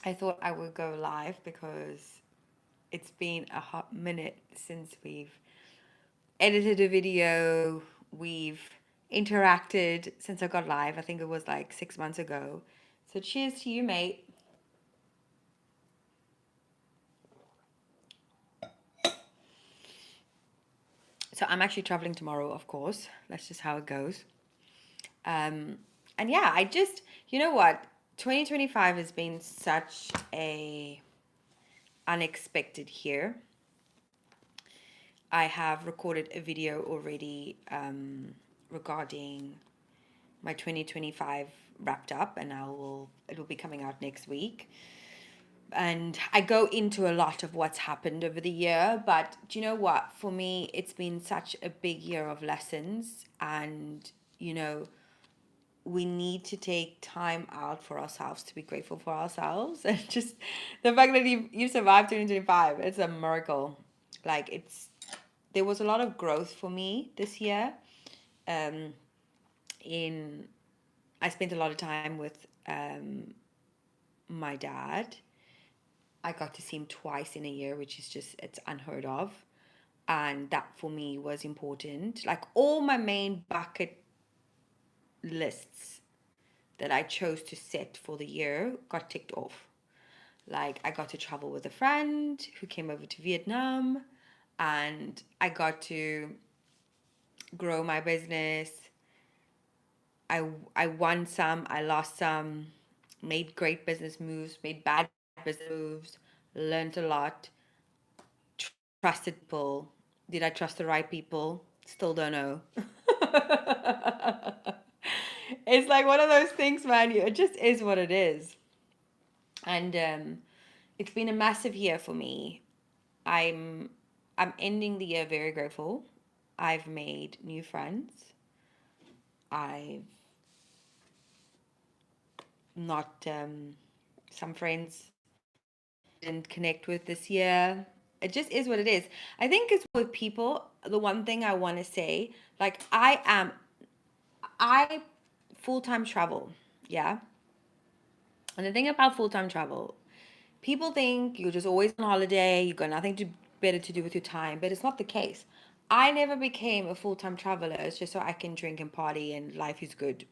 I thought I would go live because it's been a hot minute since we've edited a video, we've interacted since I got live. I think it was like 6 months ago. So cheers to you, mate. So I'm actually traveling tomorrow, of course. That's just how it goes. Um, and yeah, you know what? 2025 has been such a unexpected year. I have recorded a video already regarding my 2025 wrapped up, and it will be coming out next week. And I go into a lot of what's happened over the year, but do you know what? For me, it's been such a big year of lessons, and you know, we need to take time out for ourselves to be grateful for ourselves. And just the fact that you survived 2025, it's a miracle. Like there was a lot of growth for me this year. Um, in I spent a lot of time with my dad. I got to see him twice in a year, which is just it's unheard of. And that for me was important. Like all my main bucket lists that I chose to set for the year got ticked off. Like I got to travel with a friend who came over to Vietnam, and I got to grow my business. I won some, I lost some, made great business moves, made bad business moves, learned a lot, trusted people. Did I trust the right people? Still don't know. It's like one of those things, man. It just is what it is. And it's been a massive year for me. I'm I'm ending the year very grateful. I've made new friends. I've not some friends didn't connect with this year. It just is what it is. I think it's with people. The one thing I want to say, like I full time travel, yeah. And the thing about full time travel, people think you're just always on holiday. You got nothing better to do with your time, but it's not the case. I never became a full time traveler. It's just so I can drink and party and life is good.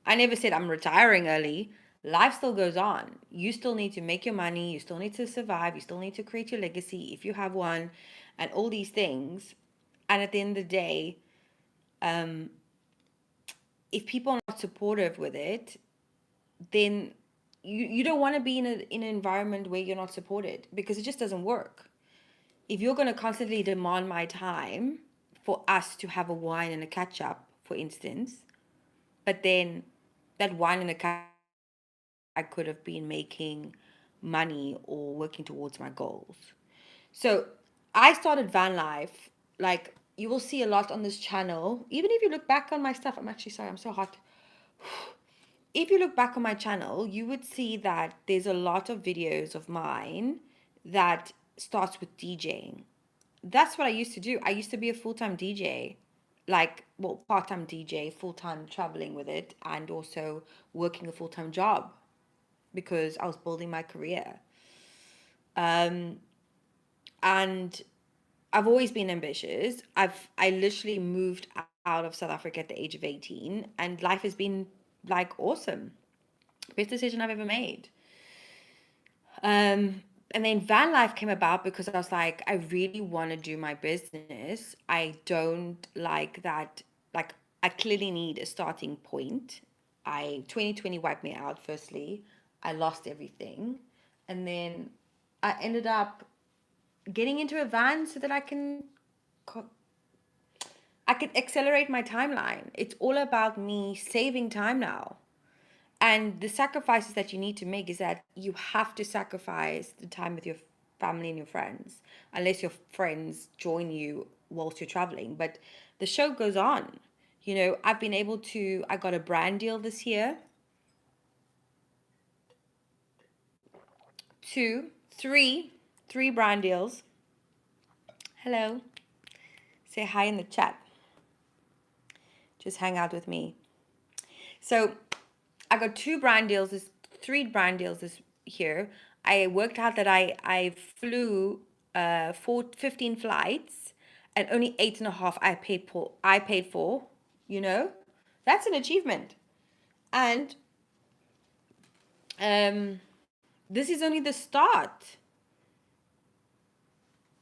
I never said I'm retiring early. Life still goes on. You still need to make your money. You still need to survive. You still need to create your legacy if you have one, and all these things. And at the end of the day, um, if people are not supportive with it, then you don't want to be in an environment where you're not supported because it just doesn't work. If you're going to constantly demand my time for us to have a wine and a catch up, for instance, but then that wine and a catch I could have been making money or working towards my goals. So I started van life. Like you will see a lot on this channel. Even if you look back on my stuff, I'm actually sorry, I'm so hot. If you look back on my channel, you would see that there's a lot of videos of mine that starts with DJing. That's what I used to do. I used to be a full-time DJ, like, well, part-time DJ, full-time traveling with it, and also working a full-time job because I was building my career. Um, and I've always been ambitious. I literally moved out of South Africa at the age of 18, and life has been like awesome. Best decision I've ever made. And then van life came about because I was like, I really want to do my business. I don't like that. Like, I clearly need a starting point. 2020 wiped me out. Firstly, I lost everything, and then I ended up getting into a van so that I could accelerate my timeline. It's all about me saving time now. And the sacrifices that you need to make is that you have to sacrifice the time with your family and your friends, unless your friends join you whilst you're traveling. But the show goes on. I got a brand deal this year. Two, three brand deals. Hello. Say hi in the chat. Just hang out with me. So I got three brand deals this here, I worked out that I flew 15 flights, and only 8.5 I paid for, you know? That's an achievement. And um this is only the start.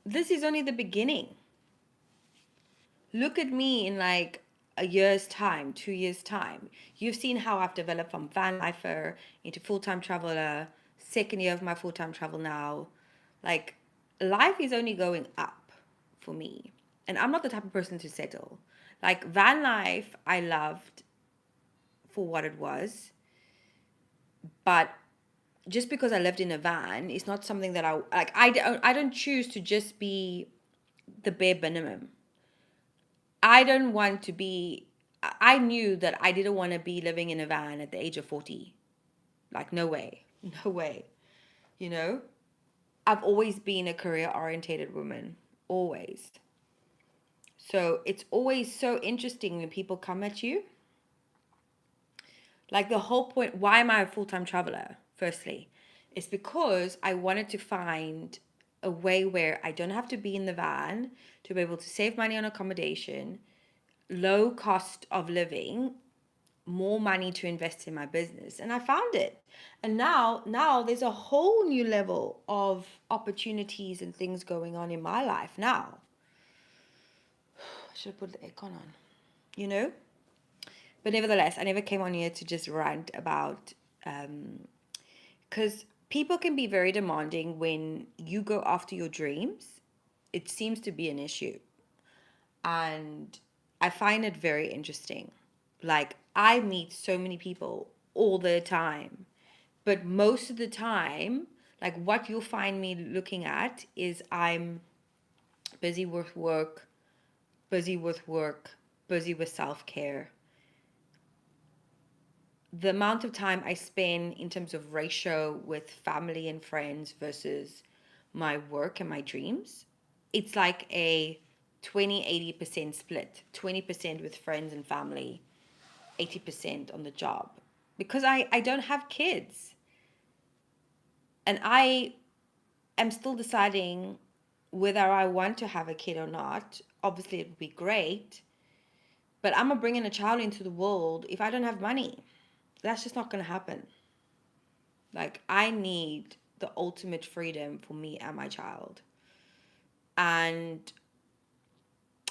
This is only the beginning. Look at me in like a year's time, 2 years' time. You've seen how I've developed from van lifer into full-time traveler, second year of my full-time travel now. Like, life is only going up for me. And I'm not the type of person to settle. Like, van life, I loved for what it was. But just because I lived in a van is not something that I like. I don't choose to just be the bare minimum. I don't want to be. I knew that I didn't want to be living in a van at the age of 40. Like, no way, no way. You know, I've always been a career orientated woman, always. So it's always so interesting when people come at you. Like, the whole point, why am I a full time traveler? Firstly, is because I wanted to find a way where I don't have to be in the van to be able to save money on accommodation, low cost of living, more money to invest in my business. And I found it. And now there's a whole new level of opportunities and things going on in my life now. I should have put the aircon on, you know? But nevertheless, I never came on here to just rant about, because people can be very demanding when you go after your dreams. It seems to be an issue. And I find it very interesting. Like, I meet so many people all the time, but most of the time, like, what you'll find me looking at is I'm busy with work, busy with work, busy with self care. The amount of time I spend in terms of ratio with family and friends versus my work and my dreams, it's like a 20-80% split. 20% with friends and family, 80% on the job. Because I don't have kids. And I am still deciding whether I want to have a kid or not. Obviously, it would be great. But I'm going to bring in a child into the world if I don't have money. That's just not going to happen. Like, I need the ultimate freedom for me and my child. And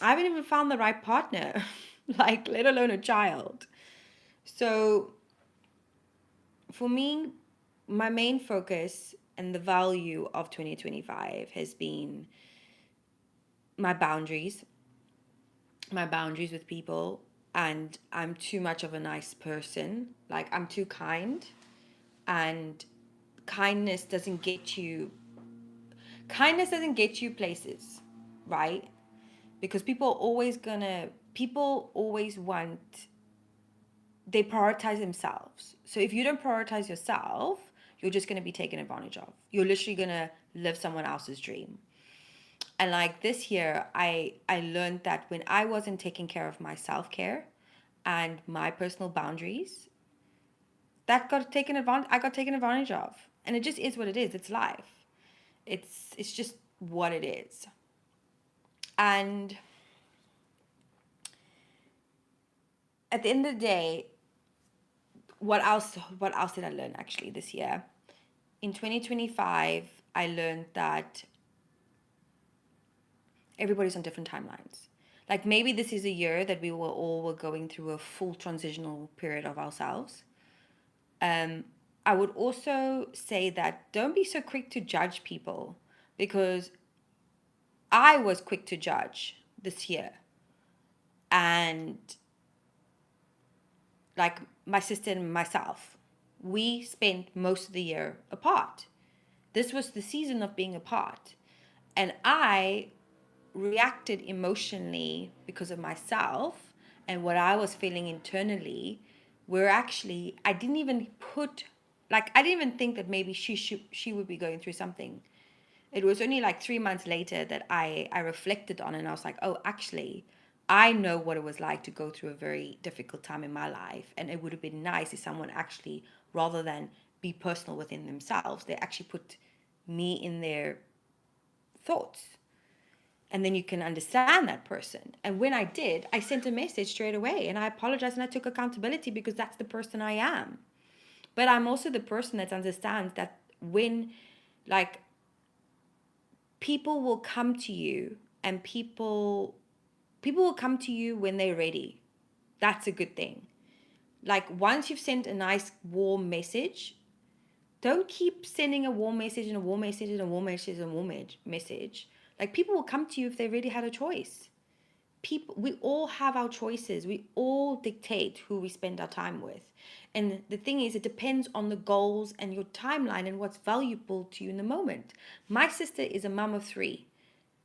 I haven't even found the right partner, like, let alone a child. So, for me, my main focus and the value of 2025 has been my boundaries, with people. And I'm too much of a nice person. Like, I'm too kind. And kindness doesn't get you places, right? Because people always want, they prioritize themselves. So if you don't prioritize yourself, you're just going to be taken advantage of. You're literally going to live someone else's dream. And like this year, I learned that when I wasn't taking care of my self-care and my personal boundaries, I got taken advantage of. And it just is what it is. It's life. It's just what it is. And at the end of the day, what else did I learn actually this year? In 2025, I learned that everybody's on different timelines. Like, maybe this is a year that we were going through a full transitional period of ourselves. I would also say that don't be so quick to judge people, because I was quick to judge this year. And like, my sister and myself, we spent most of the year apart. This was the season of being apart. And I reacted emotionally because of myself and what I was feeling internally. Where actually I didn't even think that maybe she would be going through something. It was only like 3 months later that I reflected on it, and I was like, oh, actually, I know what it was like to go through a very difficult time in my life. And it would have been nice if someone actually, rather than be personal within themselves. They actually put me in their thoughts. And then you can understand that person. And when I did, I sent a message straight away and I apologized and I took accountability because that's the person I am. But I'm also the person that understands that when, like, people will come to you and people will come to you when they're ready. That's a good thing. Like, once you've sent a nice warm message, don't keep sending a warm message and a warm message and a warm message and a warm message. Like, people will come to you if they really had a choice. People, we all have our choices. We all dictate who we spend our time with. And the thing is, it depends on the goals and your timeline and what's valuable to you in the moment. My sister is a mom of three.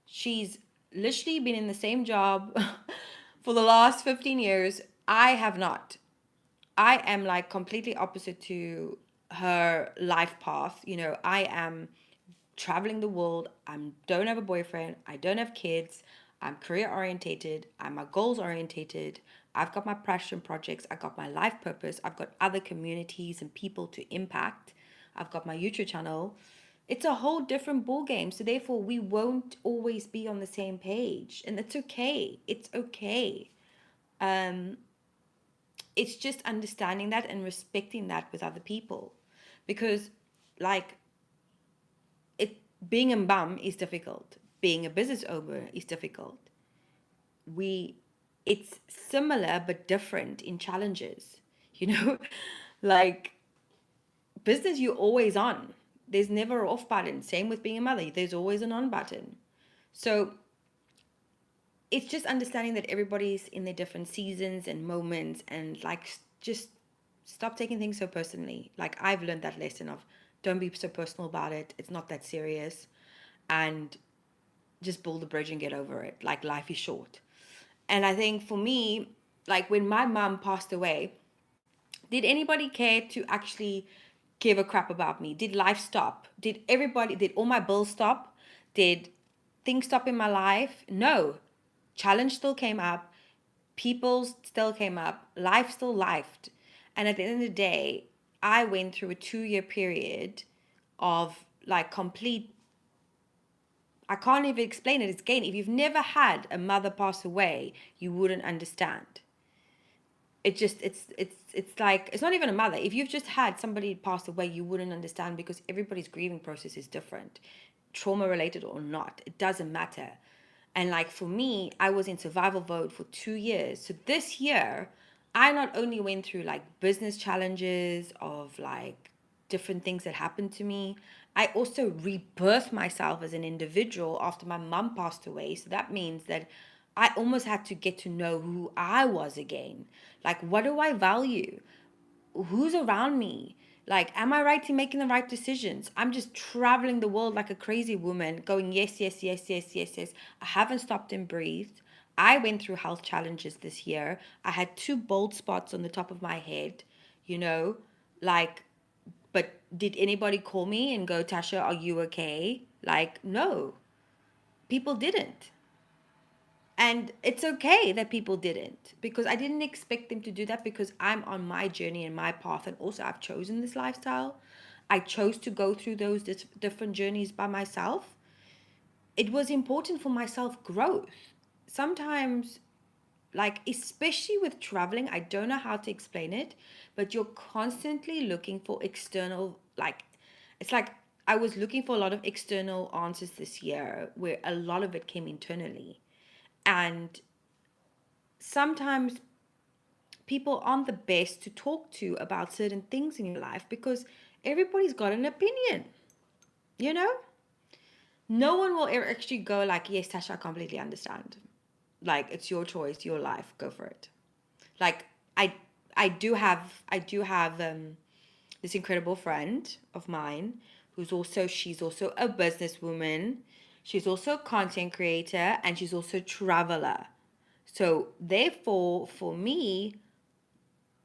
She's literally been in the same job for the last 15 years. I have not. I am like completely opposite to her life path. You know, I am traveling the world. I don't have a boyfriend. I don't have kids. I'm career orientated. I'm a goals orientated. I've got my passion projects. I've got my life purpose. I've got other communities and people to impact. I've got my YouTube channel. It's a whole different ball game. So therefore, we won't always be on the same page, and it's okay. It's okay. Um, it's just understanding that and respecting that with other people, because, like, it being a mum is difficult. Being a business owner is difficult. We It's similar but different in challenges. You know, like, business, you're always on. There's never an off button. Same with being a mother. There's always an on button. So it's just understanding that everybody's in their different seasons and moments, and, like, just stop taking things so personally. Like, I've learned that lesson of, don't be so personal about it. It's not that serious. And just build the bridge and get over it. Like, life is short. And I think for me, like, when my mom passed away, did anybody care to actually give a crap about me? Did life stop? Did all my bills stop? Did things stop in my life? No. Challenge still came up. People still came up. Life still lifed. And at the end of the day, I went through a 2-year period of, like, complete, I can't even explain it. It's again, if you've never had a mother pass away, you wouldn't understand. It just, it's like, it's not even a mother. If you've just had somebody pass away, you wouldn't understand, because everybody's grieving process is different, trauma related or not. It doesn't matter. And, like, for me, I was in survival mode for 2 years. So this year, I not only went through, like, business challenges of, like, different things that happened to me, I also rebirthed myself as an individual after my mum passed away. So that means that I almost had to get to know who I was again. Like, what do I value? Who's around me? Like, am I right in making the right decisions? I'm just traveling the world like a crazy woman, going, yes, yes, yes, yes, yes, yes. I haven't stopped and breathed. I went through health challenges this year. I had 2 bald spots on the top of my head, you know, like, but did anybody call me and go, Tasha, are you okay? Like, no, people didn't. And it's okay that people didn't, because I didn't expect them to do that, because I'm on my journey and my path. And also, I've chosen this lifestyle. I chose to go through those different journeys by myself. It was important for my self growth. Sometimes, like, especially with traveling, I don't know how to explain it, but you're constantly looking for external, like, it's like I was looking for a lot of external answers this year, where a lot of it came internally. And sometimes people aren't the best to talk to about certain things in your life, because everybody's got an opinion, you know? No one will ever actually go like, yes, Tasha, I completely understand. Like, it's your choice, your life, go for it. Like, I I do have this incredible friend of mine, she's also a businesswoman. She's also a content creator, and she's also a traveler. So therefore, for me,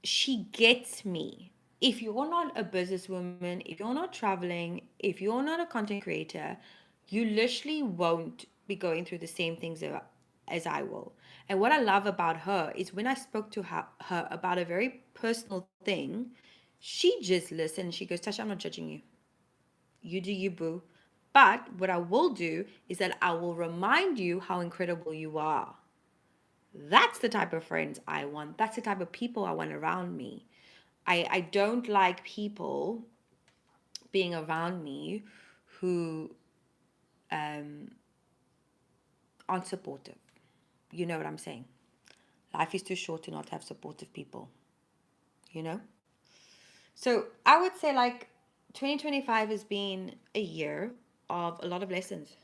she gets me. If you're not a businesswoman, if you're not traveling, if you're not a content creator, you literally won't be going through the same things as I will. And what I love about her is, when I spoke to her about a very personal thing, She just listened. She goes, Tasha, I'm not judging you. You do you, boo. But what I will do is that I will remind you how incredible you are. That's the type of friends I want. That's the type of people I want around me. I don't like people being around me who aren't supportive. You know what I'm saying? Life is too short to not have supportive people, you know? So I would say like 2025 has been a year of a lot of lessons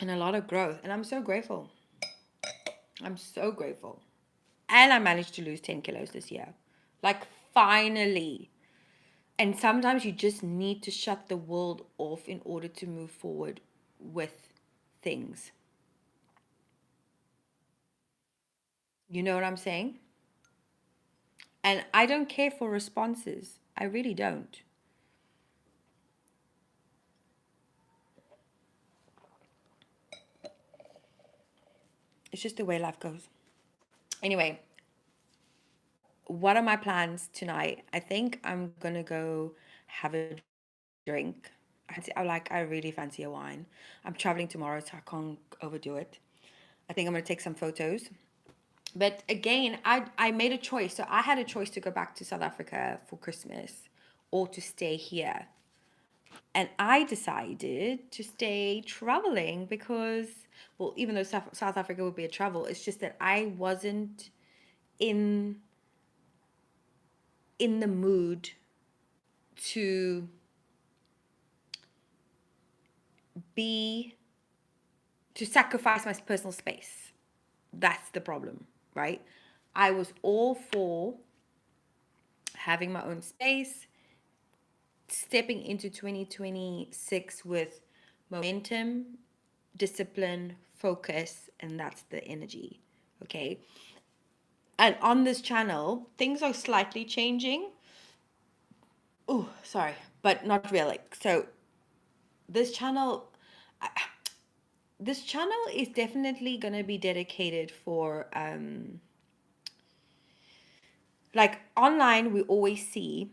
and a lot of growth. And I'm so grateful. I'm so grateful. And I managed to lose 10 kilos this year. Like, finally. And sometimes you just need to shut the world off in order to move forward with things. You know what I'm saying? And I don't care for responses. I really don't. It's just the way life goes. Anyway, what are my plans tonight? I think I'm gonna go have a drink. I really fancy a wine. I'm traveling tomorrow, so I can't overdo it. I think I'm gonna take some photos. But again, I made a choice. So I had a choice to go back to South Africa for Christmas or to stay here. And I decided to stay traveling because, well, even though South Africa would be a travel, it's just that I wasn't in in the mood to be to sacrifice my personal space. That's the problem, right? I was all for having my own space, stepping into 2026 with momentum, discipline, focus, and that's the energy. Okay. And on this channel, things are slightly changing. Oh, sorry, but not really. So this channel, this channel is definitely gonna be dedicated for like online. We always see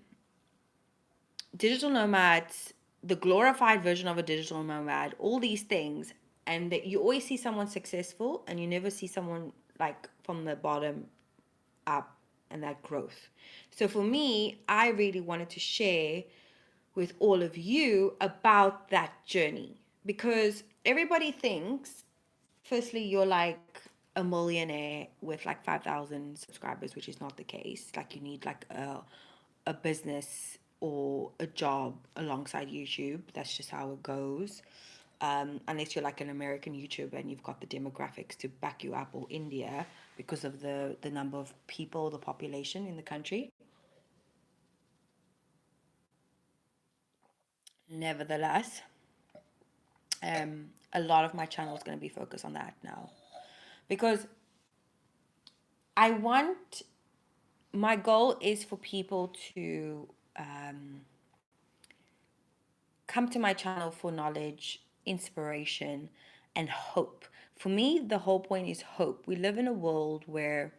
digital nomads, the glorified version of a digital nomad, all these things, and that you always see someone successful and you never see someone like from the bottom up and that growth. So for me, I really wanted to share with all of you about that journey because everybody thinks, firstly, you're like a millionaire with like 5,000 subscribers, which is not the case. Like you need like a business or a job alongside YouTube. That's just how it goes. Unless you're like an American YouTuber and you've got the demographics to back you up, or India because of the number of people, the population in the country. Nevertheless, a lot of my channel is going to be focused on that now because I want my goal is for people to come to my channel for knowledge, inspiration, and hope. For me, the whole point is hope. We live in a world where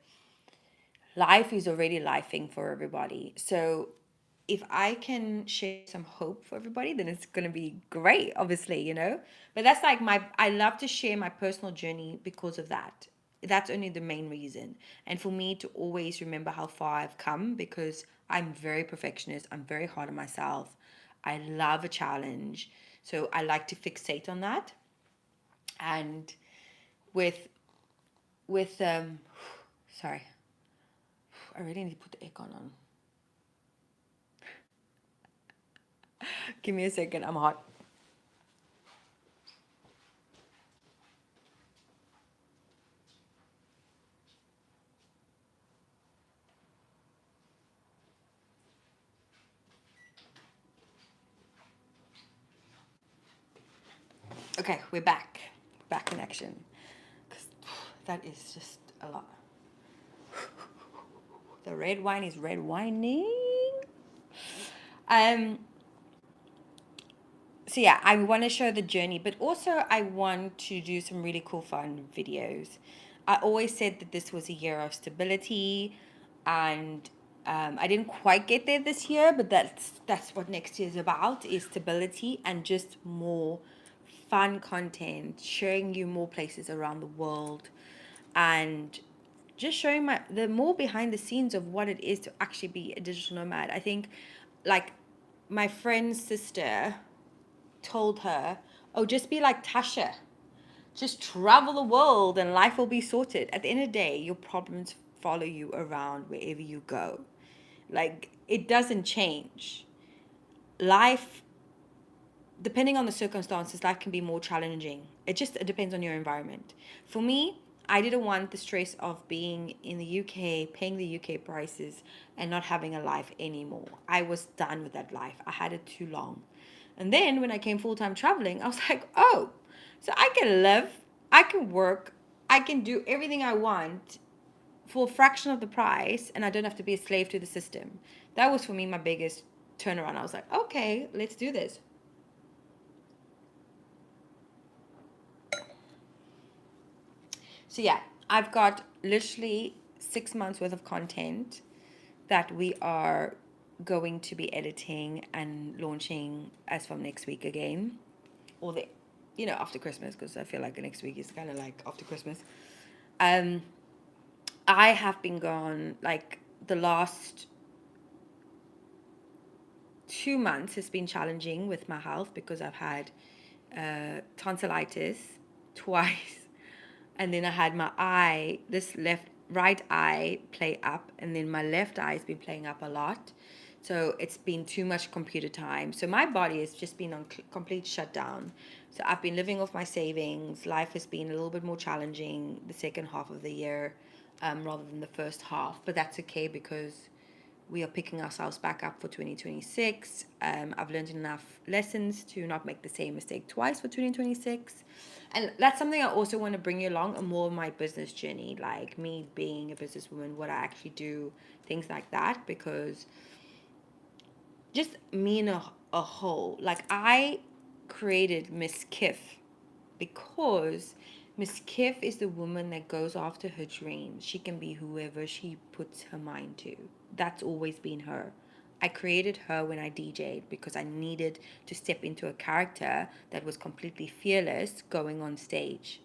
life is already lifing for everybody. So if I can share some hope for everybody, then it's going to be great, obviously, you know? But that's like I love to share my personal journey because of that. That's only the main reason. And for me to always remember how far I've come because I'm very perfectionist, I'm very hard on myself. I love a challenge. So I like to fixate on that. And with, sorry, I really need to put the aircon on. Give me a second, I'm hot. Okay, we're back. Back in action. 'Cause that is just a lot. The red wine is red wining. Um, so yeah, I want to show the journey, but also I want to do some really cool fun videos. I always said that this was a year of stability, and I didn't quite get there this year, but that's what next year is about, is stability and just more fun content, showing you more places around the world, and just showing the more behind the scenes of what it is to actually be a digital nomad. I think, like, my friend's sister told her, "Oh, just be like Tasha. Just travel the world and life will be sorted." At the end of the day, your problems follow you around wherever you go. Like, it doesn't change. Life, depending on the circumstances, life can be more challenging. It depends on your environment. For me, I didn't want the stress of being in the UK, paying the UK prices, and not having a life anymore. I was done with that life. I had it too long. And then when I came full time traveling, I was like, oh, so I can live, I can work, I can do everything I want for a fraction of the price, and I don't have to be a slave to the system. That was for me my biggest turnaround. I was like, okay, let's do this. So yeah, I've got literally 6 months worth of content that we are going to be editing and launching as from next week again, or the, after Christmas, because I feel like the next week is kind of like after Christmas. Um, I have been gone, like, the last 2 months has been challenging with my health because I've had tonsillitis twice, and then I had my eye, this right eye play up, and then my left eye has been playing up a lot. So it's been too much computer time. So my body has just been on complete shutdown. So I've been living off my savings. Life has been a little bit more challenging the second half of the year, rather than the first half. But that's okay because we are picking ourselves back up for 2026. I've learned enough lessons to not make the same mistake twice for 2026. And that's something I also want to bring you along, a more of my business journey, like me being a businesswoman, what I actually do, things like that, because just me in a whole, like, I created Miss Kiff because Miss Kiff is the woman that goes after her dreams. She can be whoever she puts her mind to. That's always been her. I created her when I DJ'd because I needed to step into a character that was completely fearless going on stage,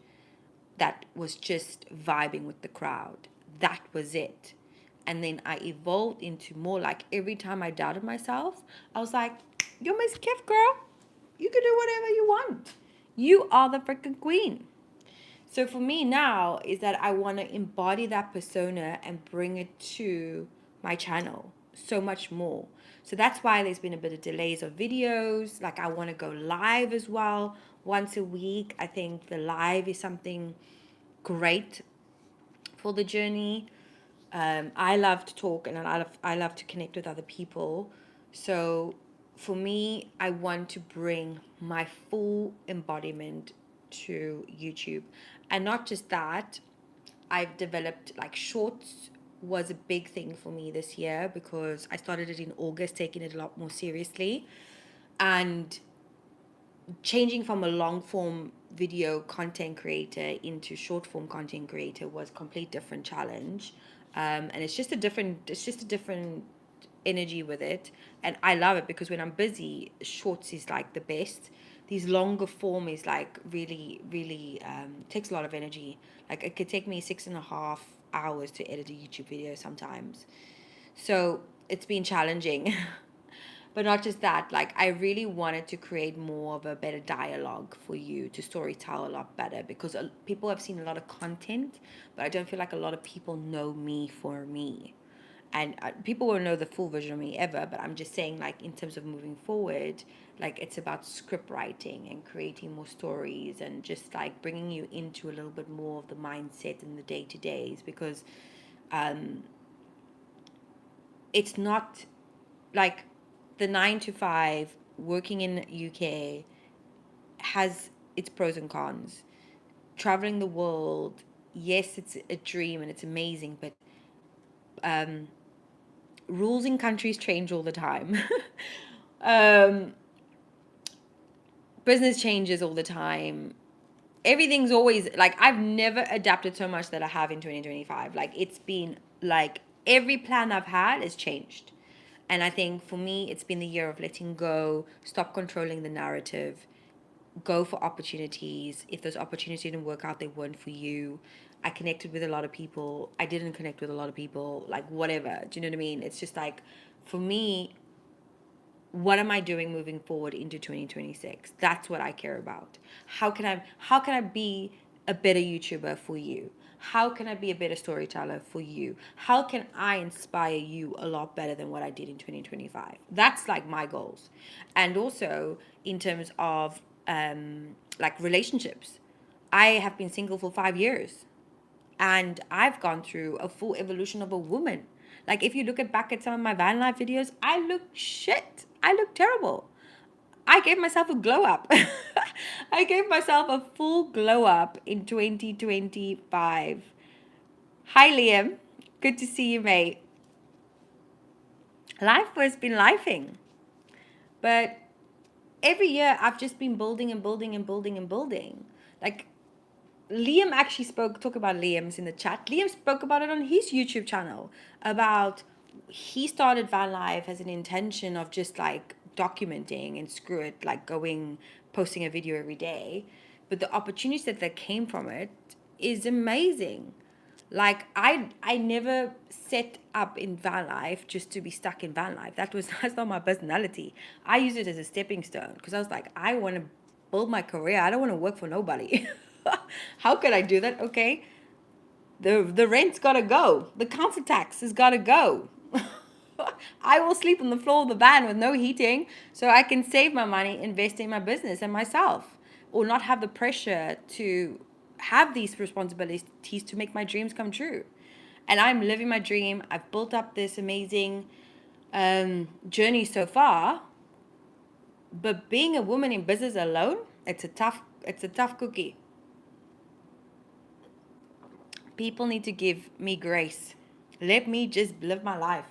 that was just vibing with the crowd. That was it. And then I evolved into more, like, every time I doubted myself, I was like, you're Miss Kiff, girl. You can do whatever you want. You are the freaking queen. So for me now is that I want to embody that persona and bring it to my channel so much more. So that's why there's been a bit of delays of videos. Like, I want to go live as well once a week. I think the live is something great for the journey. I love to talk, and I love to connect with other people. So for me, I want to bring my full embodiment to YouTube. And not just that, I've developed, like, shorts was a big thing for me this year because I started it in August, taking it a lot more seriously. And changing from a long form video content creator into short form content creator was a complete different challenge. And it's just a different energy with it, and I love it because when I'm busy, shorts is like the best. These longer form is like really, really, takes a lot of energy. Like, it could take me 6.5 hours to edit a YouTube video sometimes. So it's been challenging. But not just that, like, I really wanted to create more of a better dialogue for you to story tell a lot better, because people have seen a lot of content, but I don't feel like a lot of people know me for me. And people won't know the full version of me ever, but I'm just saying, like, in terms of moving forward, like, it's about script writing and creating more stories and just, like, bringing you into a little bit more of the mindset and the day-to-days, because it's not like the 9 to 5 working in UK has its pros and cons. Traveling the world, yes, it's a dream and it's amazing, but rules in countries change all the time. um, Business changes all the time. everything's always like, I've never adapted so much that I have in 2025. Like, it's been like every plan I've had has changed. And I think for me, it's been the year of letting go, stop controlling the narrative, go for opportunities. If those opportunities didn't work out, they weren't for you. I connected with a lot of people. I didn't connect with a lot of people, like whatever. Do you know what I mean? It's just like, for me, what am I doing moving forward into 2026? That's what I care about. How can I be a better YouTuber for you? How can I be a better storyteller for you? How can I inspire you a lot better than what I did in 2025? That's like my goals. And also in terms of like relationships. I have been single for 5 years and I've gone through a full evolution of a woman. Like, if you look back at some of my van life videos, I look shit. I look terrible. I gave myself a glow up. I gave myself a full glow up in 2025. Hi, Liam. Good to see you, mate. Life has been lifing. But every year I've just been building and building and building and building. Like, Liam actually talk about Liam's in the chat. Liam spoke about it on his YouTube channel about he started van life as an intention of just like documenting and screw it, like posting a video every day. But the opportunities that came from it is amazing. Like, I never set up in van life just to be stuck in van life. That's not my personality. I use it as a stepping stone because I was like, I want to build my career. I don't want to work for nobody. How could I do that? Okay, the rent's gotta go. The council tax has gotta go. I will sleep on the floor of the van with no heating so I can save my money, invest in my business and myself, or not have the pressure to have these responsibilities to make my dreams come true. And I'm living my dream. I've built up this amazing journey so far. But being a woman in business alone, it's a tough cookie. People need to give me grace. Let me just live my life.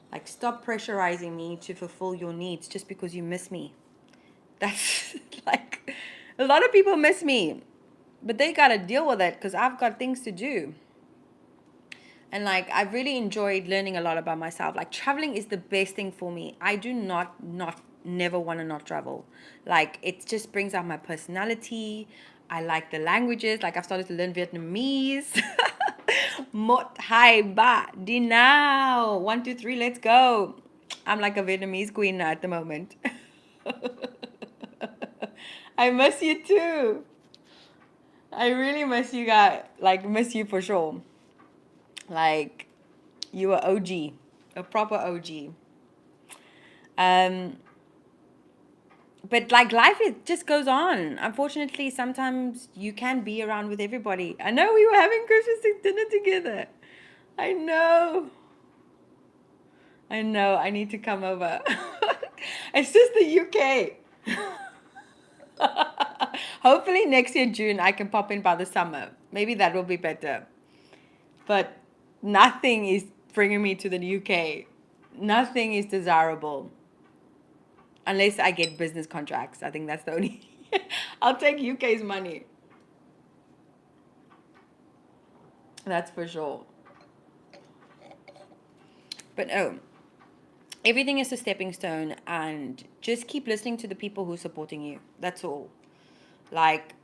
Like, stop pressurizing me to fulfill your needs just because you miss me. That's like, a lot of people miss me, but they got to deal with it because I've got things to do. And like, I've really enjoyed learning a lot about myself. Like, traveling is the best thing for me. I do never want to not travel. Like, it just brings out my personality. I like the languages. Like, I've started to learn Vietnamese. Mot hai ba di now. 1, 2, 3, let's go. I'm like a Vietnamese queen now at the moment. I miss you too. I really miss you guys. Like, miss you for sure. Like, you are OG, a proper OG. But like, life, it just goes on. Unfortunately, sometimes you can be around with everybody. I know we were having Christmas dinner together. I know. I need to come over. It's just the UK. Hopefully next year, June, I can pop in by the summer. Maybe that will be better. But nothing is bringing me to the UK. Nothing is desirable. Unless I get business contracts. I think that's the only... I'll take UK's money. That's for sure. But everything is a stepping stone, and just keep listening to the people who are supporting you. That's all. Like,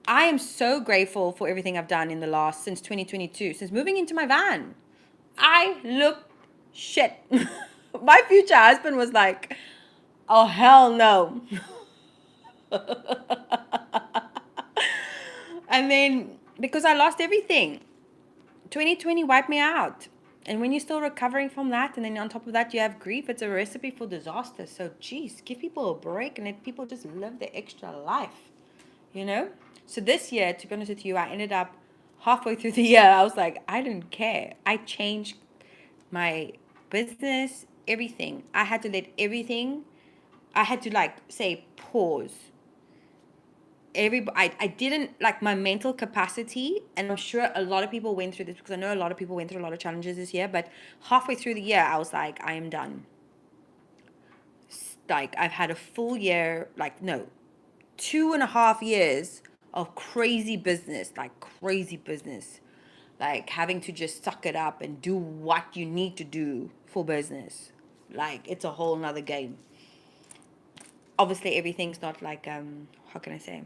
I am so grateful for everything I've done since 2022, since moving into my van. I look shit. My future husband was like, oh, hell no. And then, because I lost everything, 2020 wiped me out. And when you're still recovering from that, and then on top of that, you have grief, it's a recipe for disaster. So, geez, give people a break and let people just live their extra life, you know? So this year, to be honest with you, I ended up halfway through the year, I was like, I didn't care. I changed my business, everything. I had to let everything, I had to like say pause. I didn't like my mental capacity, and I'm sure a lot of people went through this because I know a lot of people went through a lot of challenges this year, but halfway through the year I was like, I am done. Like, I've had a full year, like, no, 2.5 years of crazy business, like having to just suck it up and do what you need to do for business. Like it's a whole nother game. Obviously, everything's not like, how can I say?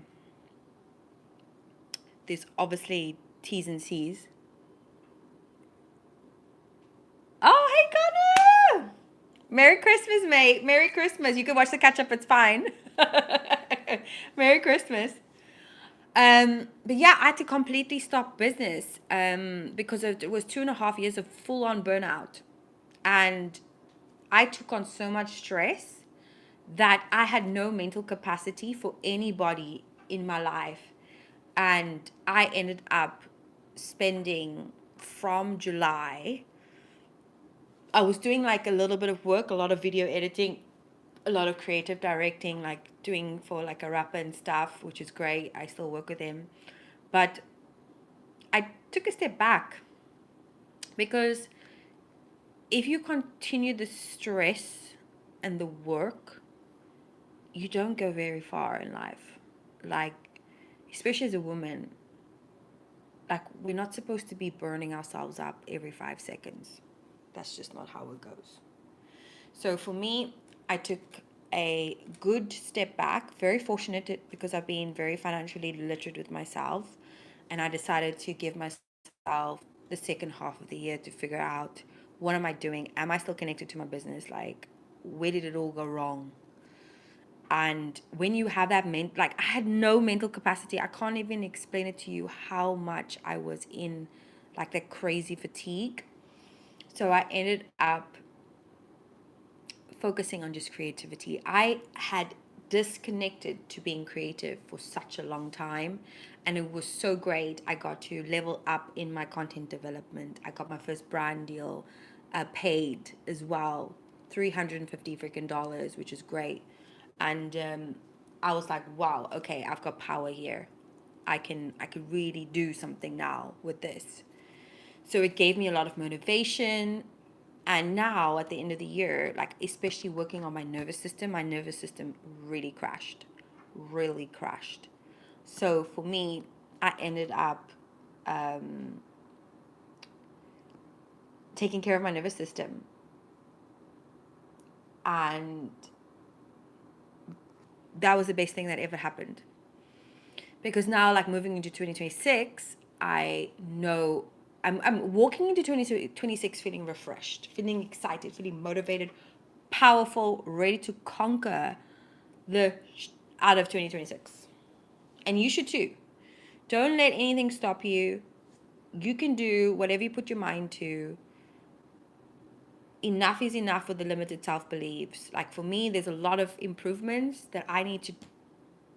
There's obviously T's and C's. Oh, hey, Connor! Merry Christmas, mate. Merry Christmas. You can watch the catch up. It's fine. Merry Christmas. But yeah, I had to completely stop business because it was 2.5 years of full on burnout. And I took on so much stress that I had no mental capacity for anybody in my life. And I ended up spending from July, I was doing like a little bit of work, a lot of video editing, a lot of creative directing, like doing for like a rapper and stuff, which is great. I still work with him. But I took a step back because if you continue the stress and the work, you don't go very far in life. Like, especially as a woman, like, we're not supposed to be burning ourselves up every 5 seconds. That's just not how it goes. So for me, I took a good step back. Very fortunate because I've been very financially literate with myself. And I decided to give myself the second half of the year to figure out, what am I doing? Am I still connected to my business? Like, where did it all go wrong? And when you have that like, I had no mental capacity. I can't even explain it to you how much I was in like that crazy fatigue. So I ended up focusing on just creativity. I had disconnected to being creative for such a long time, and it was so great. I got to level up in my content development. I got my first brand deal, paid as well, $350 freaking dollars, which is great. And I was like, wow, okay, I've got power here. I could really do something now with this. So it gave me a lot of motivation. And now at the end of the year, like especially working on my nervous system really crashed, really crashed. So for me, I ended up taking care of my nervous system. And that was the best thing that ever happened. Because now, like moving into 2026, I know I'm walking into 2026 feeling refreshed, feeling excited, feeling motivated, powerful, ready to conquer the out of 2026. And you should too. Don't let anything stop you. You can do whatever you put your mind to. Enough is enough with the limited self beliefs. Like for me, there's a lot of improvements that I need to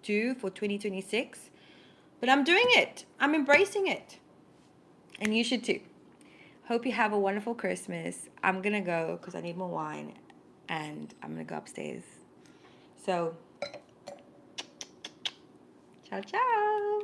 do for 2026, but I'm doing it. I'm embracing it. And you should too. Hope you have a wonderful Christmas. I'm going to go because I need more wine and I'm going to go upstairs. So, ciao, ciao.